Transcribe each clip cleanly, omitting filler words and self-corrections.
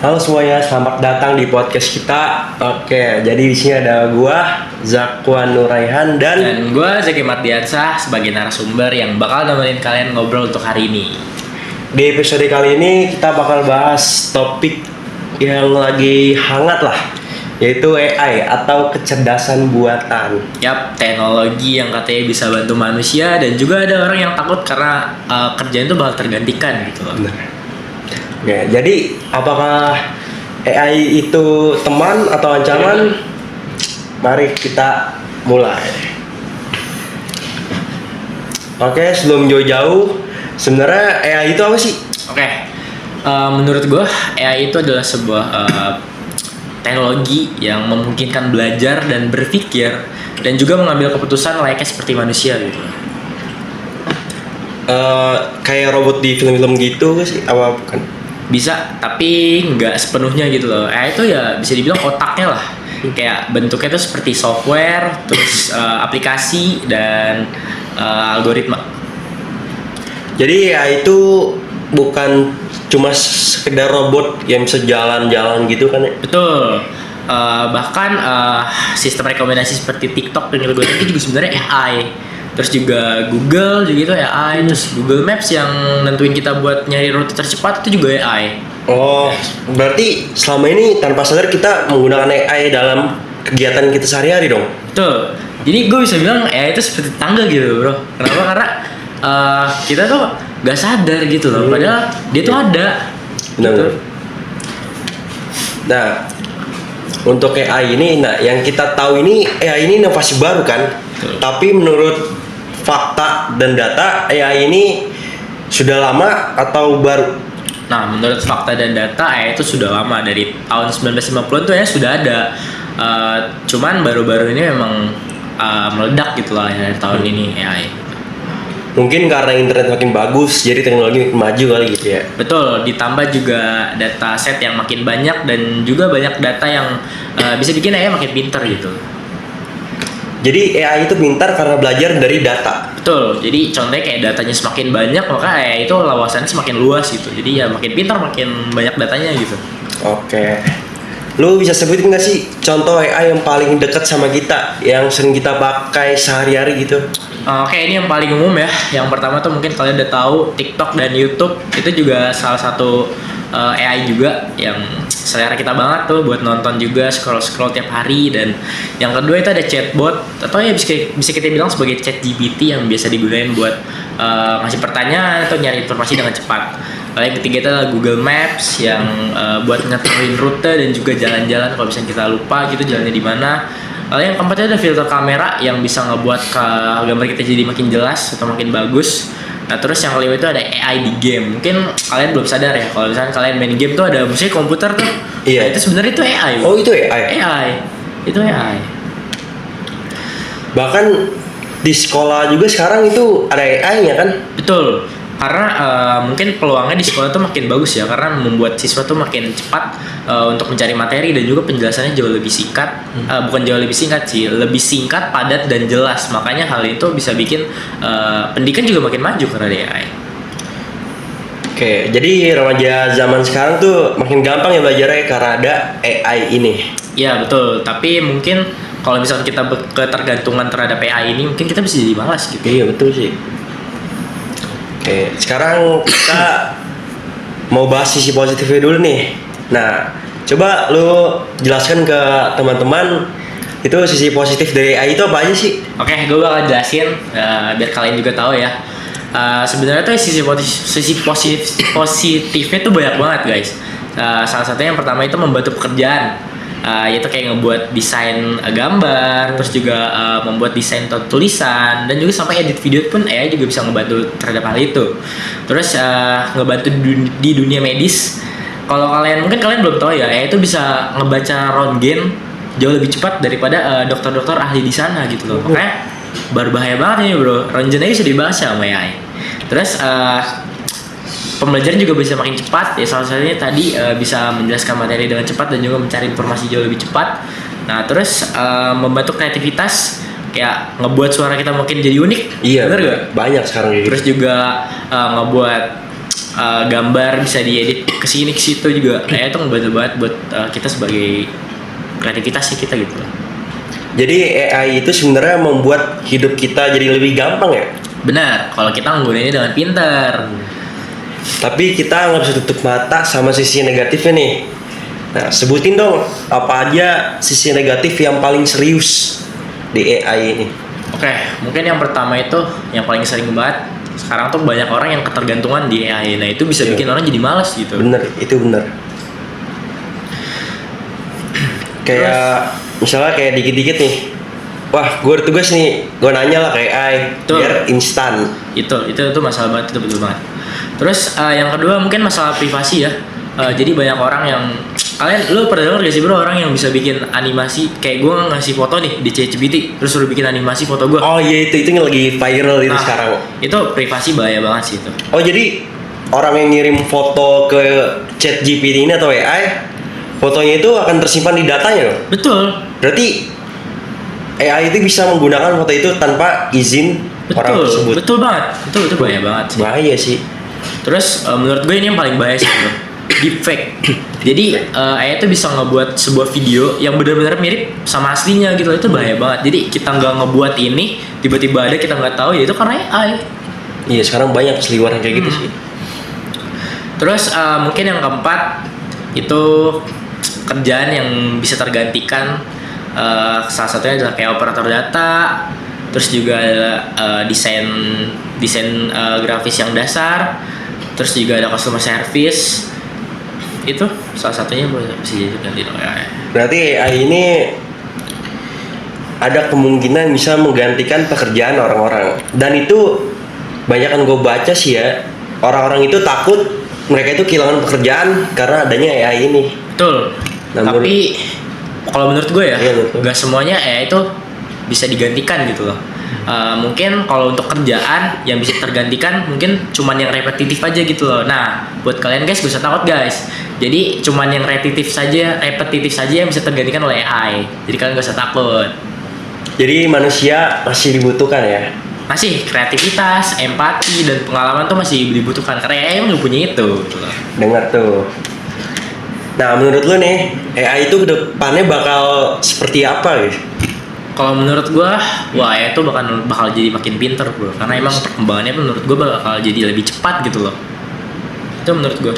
Halo semuanya, selamat datang di podcast kita. Oke, jadi di sini ada gua Zakwan Nuraihan dan gue Zaki Mardiansah sebagai narasumber yang bakal nemenin kalian ngobrol untuk hari ini. di episode kali ini kita bakal bahas topik yang lagi hangat lah, yaitu AI atau kecerdasan buatan. Yap, teknologi yang katanya bisa bantu manusia dan juga ada orang yang takut karena kerjaan itu bakal tergantikan gitu loh. Benar. Oke, jadi apakah AI itu teman atau ancaman? Mari kita mulai. Oke, sebelum jauh-jauh, sebenarnya AI itu apa sih? Oke, menurut gue AI itu adalah sebuah teknologi yang memungkinkan belajar dan berpikir dan juga mengambil keputusan layaknya seperti manusia gitu. Kayak robot di film-film gitu sih, apa bukan? Bisa, tapi nggak sepenuhnya gitu loh. Itu ya bisa dibilang otaknya lah. Kayak bentuknya tuh seperti software, terus aplikasi dan algoritma. Jadi ya itu bukan cuma sekedar robot yang bisa jalan-jalan gitu kan ya? Betul. Bahkan sistem rekomendasi seperti TikTok dan algoritma itu juga sebenarnya AI. Terus juga Google juga itu AI. Terus Google Maps yang nentuin kita buat nyari rute tercepat itu juga AI. Oh, berarti selama ini tanpa sadar kita menggunakan AI dalam kegiatan kita sehari-hari dong? Betul. Jadi gue bisa bilang AI itu seperti tangga gitu bro. Kenapa? Karena kita tuh gak sadar gitu loh. Padahal dia tuh ada. Benar. Gitu. Nah, untuk AI ini, yang kita tahu ini AI ini inovasi baru kan? Betul. Tapi menurut fakta dan data, AI ini sudah lama atau baru? Nah, menurut fakta dan data AI itu sudah lama, dari tahun 1950-an tuh ya sudah ada. Cuman baru-baru ini memang meledak gitu lah ya, dari tahun ini AI. Mungkin karena internet makin bagus, jadi teknologi makin maju kali gitu ya. Betul, ditambah juga data set yang makin banyak dan juga banyak data yang bisa bikin AI makin pintar gitu. Jadi AI itu pintar karena belajar dari data. Betul, jadi contohnya kayak datanya semakin banyak maka AI itu wawasannya semakin luas gitu. Jadi ya makin pintar makin banyak datanya gitu. Oke. Lu bisa sebutin nggak sih contoh AI yang paling dekat sama kita, yang sering kita pakai sehari-hari gitu? Oke, ini yang paling umum ya. Yang pertama tuh mungkin kalian udah tahu TikTok dan YouTube itu juga salah satu AI juga yang selera kita banget tuh buat nonton juga, scroll tiap hari. Dan yang kedua itu ada chatbot atau ya bisa kita bilang sebagai chat GPT yang biasa digunain buat ngasih pertanyaan atau nyari informasi dengan cepat. Lalu yang ketiga itu adalah Google Maps yang buat ngetahuin rute dan juga jalan-jalan kalau misalnya kita lupa gitu jalannya di mana. Lalu yang keempatnya ada filter kamera yang bisa ngebuat gambar kita jadi makin jelas atau makin bagus. Nah terus yang kelima itu ada AI di game. Mungkin kalian belum sadar ya kalau misalnya kalian main game tuh ada musiknya komputer tuh. Iya. Nah, itu sebenarnya itu AI. Oh itu AI. AI. Itu AI. Bahkan di sekolah juga sekarang itu ada AI-nya kan? Betul. Karena mungkin peluangnya di sekolah tuh makin bagus ya, karena membuat siswa tuh makin cepat untuk mencari materi dan juga penjelasannya jauh lebih singkat. Bukan jauh lebih singkat sih, lebih singkat, padat dan jelas. Makanya hal itu bisa bikin pendidikan juga makin maju karena ada AI. Oke, jadi remaja zaman sekarang tuh makin gampang ya belajarnya karena ada AI ini. Iya betul, tapi mungkin kalau misalnya kita ketergantungan terhadap AI ini, mungkin kita bisa jadi malas gitu. Iya betul sih. Oke, sekarang kita mau bahas sisi positifnya dulu nih. Nah, coba lu jelaskan ke teman-teman itu sisi positif dari AI itu apa aja sih? Oke, gue bakal jelasin biar kalian juga tahu ya. Sebenarnya tuh sisi positifnya tuh banyak banget guys. Salah satunya yang pertama itu membantu pekerjaan. Yaitu kayak ngebuat desain gambar, terus juga membuat desain tulisan, dan juga sampai edit video pun AI juga bisa ngebantu terhadap hal itu. Terus ngebantu di dunia medis. Kalau mungkin kalian belum tahu ya, AI itu bisa ngebaca röntgen jauh lebih cepat daripada dokter-dokter ahli di sana gitu loh. Makanya berbahaya banget ini bro, röntgennya bisa dibaca sama AI. Terus pembelajaran juga bisa makin cepat ya, salah satunya tadi bisa menjelaskan materi dengan cepat dan juga mencari informasi jauh lebih cepat. Nah terus membantu kreativitas, kayak ngebuat suara kita makin jadi unik. Iya, bener gak? banyak sekarang gitu. Terus juga ngebuat gambar bisa diedit ke sini ke situ juga. AI itu ngebantu banget buat kita sebagai kreativitas sih kita gitu lah. Jadi AI itu sebenarnya membuat hidup kita jadi lebih gampang ya. Benar, kalau kita menggunakannya dengan pintar. Tapi kita nggak bisa tutup mata sama sisi negatifnya nih. Nah, sebutin dong apa aja sisi negatif yang paling serius di AI ini. Oke, mungkin yang pertama itu yang paling sering banget. Sekarang tuh banyak orang yang ketergantungan di AI. Nah itu bisa bikin orang jadi malas gitu. Bener, itu bener. Kayak misalnya kayak dikit-dikit nih, wah gue ada tugas nih, gue nanya lah ke AI biar instan. Itu masalah banget, itu betul banget. Terus yang kedua mungkin masalah privasi ya. Jadi banyak orang yang lu pernah denger gak sih bro, orang yang bisa bikin animasi kayak gue ngasih foto nih di ChatGPT terus suruh bikin animasi foto gue. Oh iya, itu lagi viral itu sekarang. Itu privasi bahaya banget sih itu. Oh jadi orang yang ngirim foto ke ChatGPT ini atau AI, fotonya itu akan tersimpan di datanya loh. Betul. Berarti AI itu bisa menggunakan foto itu tanpa izin orang tersebut. Betul banget. Itu bahaya banget sih. Bahaya sih. Terus menurut gue ini yang paling bahaya sih bro, deepfake. Jadi AI itu bisa ngebuat sebuah video yang benar-benar mirip sama aslinya gitu. Itu bahaya banget. Jadi kita nggak ngebuat ini, tiba-tiba ada kita nggak tahu, ya itu karena AI. Iya, sekarang banyak seliweran kayak gitu sih. Terus mungkin yang keempat itu kerjaan yang bisa tergantikan. Salah satunya adalah kayak operator data. Terus juga ada desain grafis yang dasar. Terus juga ada customer service. Itu salah satunya bisa jadi ganti AI. Berarti AI ini ada kemungkinan bisa menggantikan pekerjaan orang-orang. Dan itu banyak yang gue baca sih ya, orang-orang itu takut mereka itu kehilangan pekerjaan karena adanya AI ini. Betul. Tapi kalau menurut gue ya, nggak semuanya AI itu bisa digantikan gitu loh. Mungkin kalau untuk kerjaan yang bisa tergantikan mungkin cuman yang repetitif aja gitu loh. Nah, buat kalian guys gak usah takut guys. Jadi cuman yang repetitif saja yang bisa tergantikan oleh AI. Jadi kalian gak usah takut. Jadi manusia masih dibutuhkan ya. Masih kreativitas, empati dan pengalaman tuh masih dibutuhkan karena AI emang punya itu gitu loh. Dengar tuh. Nah, menurut lo nih, AI itu kedepannya bakal seperti apa guys? Kalau menurut gua, wah ya itu bakal jadi makin pinter bro. Karena emang perkembangannya menurut gua bakal jadi lebih cepat gitu loh. Itu menurut gua.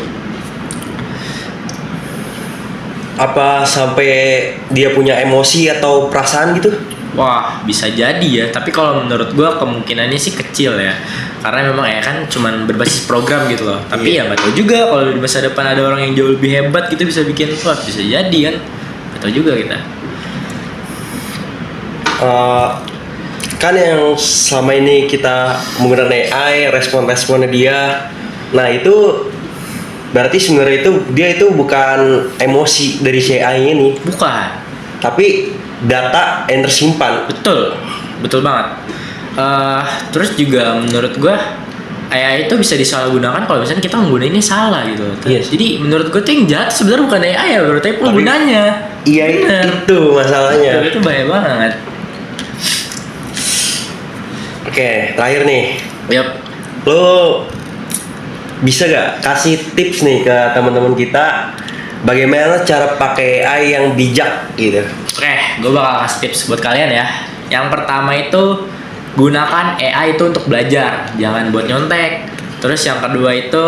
Apa sampai dia punya emosi atau perasaan gitu? Wah bisa jadi ya. Tapi kalau menurut gua kemungkinannya sih kecil ya. Karena memang ya kan cuman berbasis program gitu loh. Tapi ya nggak tahu juga kalau di masa depan ada orang yang jauh lebih hebat gitu bisa bikin, wah bisa jadi kan. Nggak tahu juga kita. Kan yang selama ini kita menggunakan AI, respon-responnya dia, nah itu berarti sebenarnya dia itu bukan emosi dari si AI ini, bukan, tapi data yang tersimpan. Betul banget. Terus juga menurut gua AI itu bisa disalahgunakan kalau misalnya kita menggunakannya salah gitu. Yes. Jadi menurut gua tuh yang jahat sebenarnya bukan AI ya, berarti penggunanya. Iya, itu masalahnya. Itu bahaya banget. Oke, terakhir nih. Yap. Lo bisa gak kasih tips nih ke teman-teman kita bagaimana cara pakai AI yang bijak gitu? Oke, gue bakal kasih tips buat kalian ya. Yang pertama itu gunakan AI itu untuk belajar, jangan buat nyontek. Terus yang kedua itu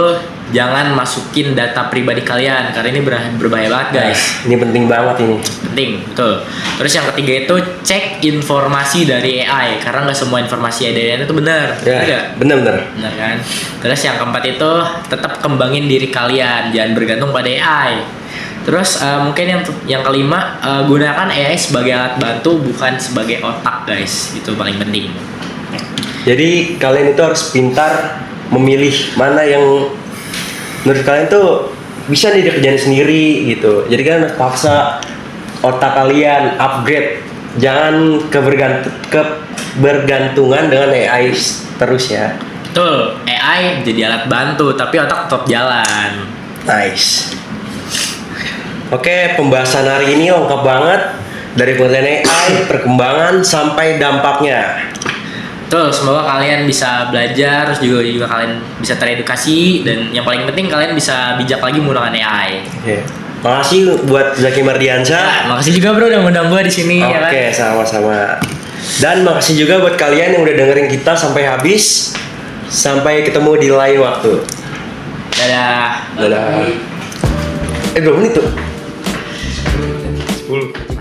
jangan masukin data pribadi kalian karena ini berbahaya banget guys. Ini penting banget ini. Penting, betul. Terus yang ketiga itu cek informasi dari AI karena nggak semua informasi dari AI itu benar. Ya, benar. Benar kan? Terus yang keempat itu tetap kembangin diri kalian, jangan bergantung pada AI. Terus mungkin yang kelima gunakan AI sebagai alat bantu bukan sebagai otak guys, itu paling penting. Jadi kalian itu harus pintar memilih mana yang menurut kalian tuh bisa nih dikerjain sendiri gitu. Jadi kan paksa otak kalian upgrade, jangan kebergantungan dengan AI terus ya. Betul, AI jadi alat bantu tapi otak tetap jalan. Nice. Oke, pembahasan hari ini lengkap banget dari pengertian AI, perkembangan sampai dampaknya. Betul, semoga kalian bisa belajar, terus juga kalian bisa teredukasi, dan yang paling penting kalian bisa bijak lagi menggunakan AI. Oke. Makasih buat Zaki Mardiansyah. Makasih juga bro udah ngundang gue di sini. Ya kan? Oke, sama-sama. Dan makasih juga buat kalian yang udah dengerin kita sampai habis. Sampai ketemu di lain waktu. Dadah. Dadah. 2 menit tuh. 10.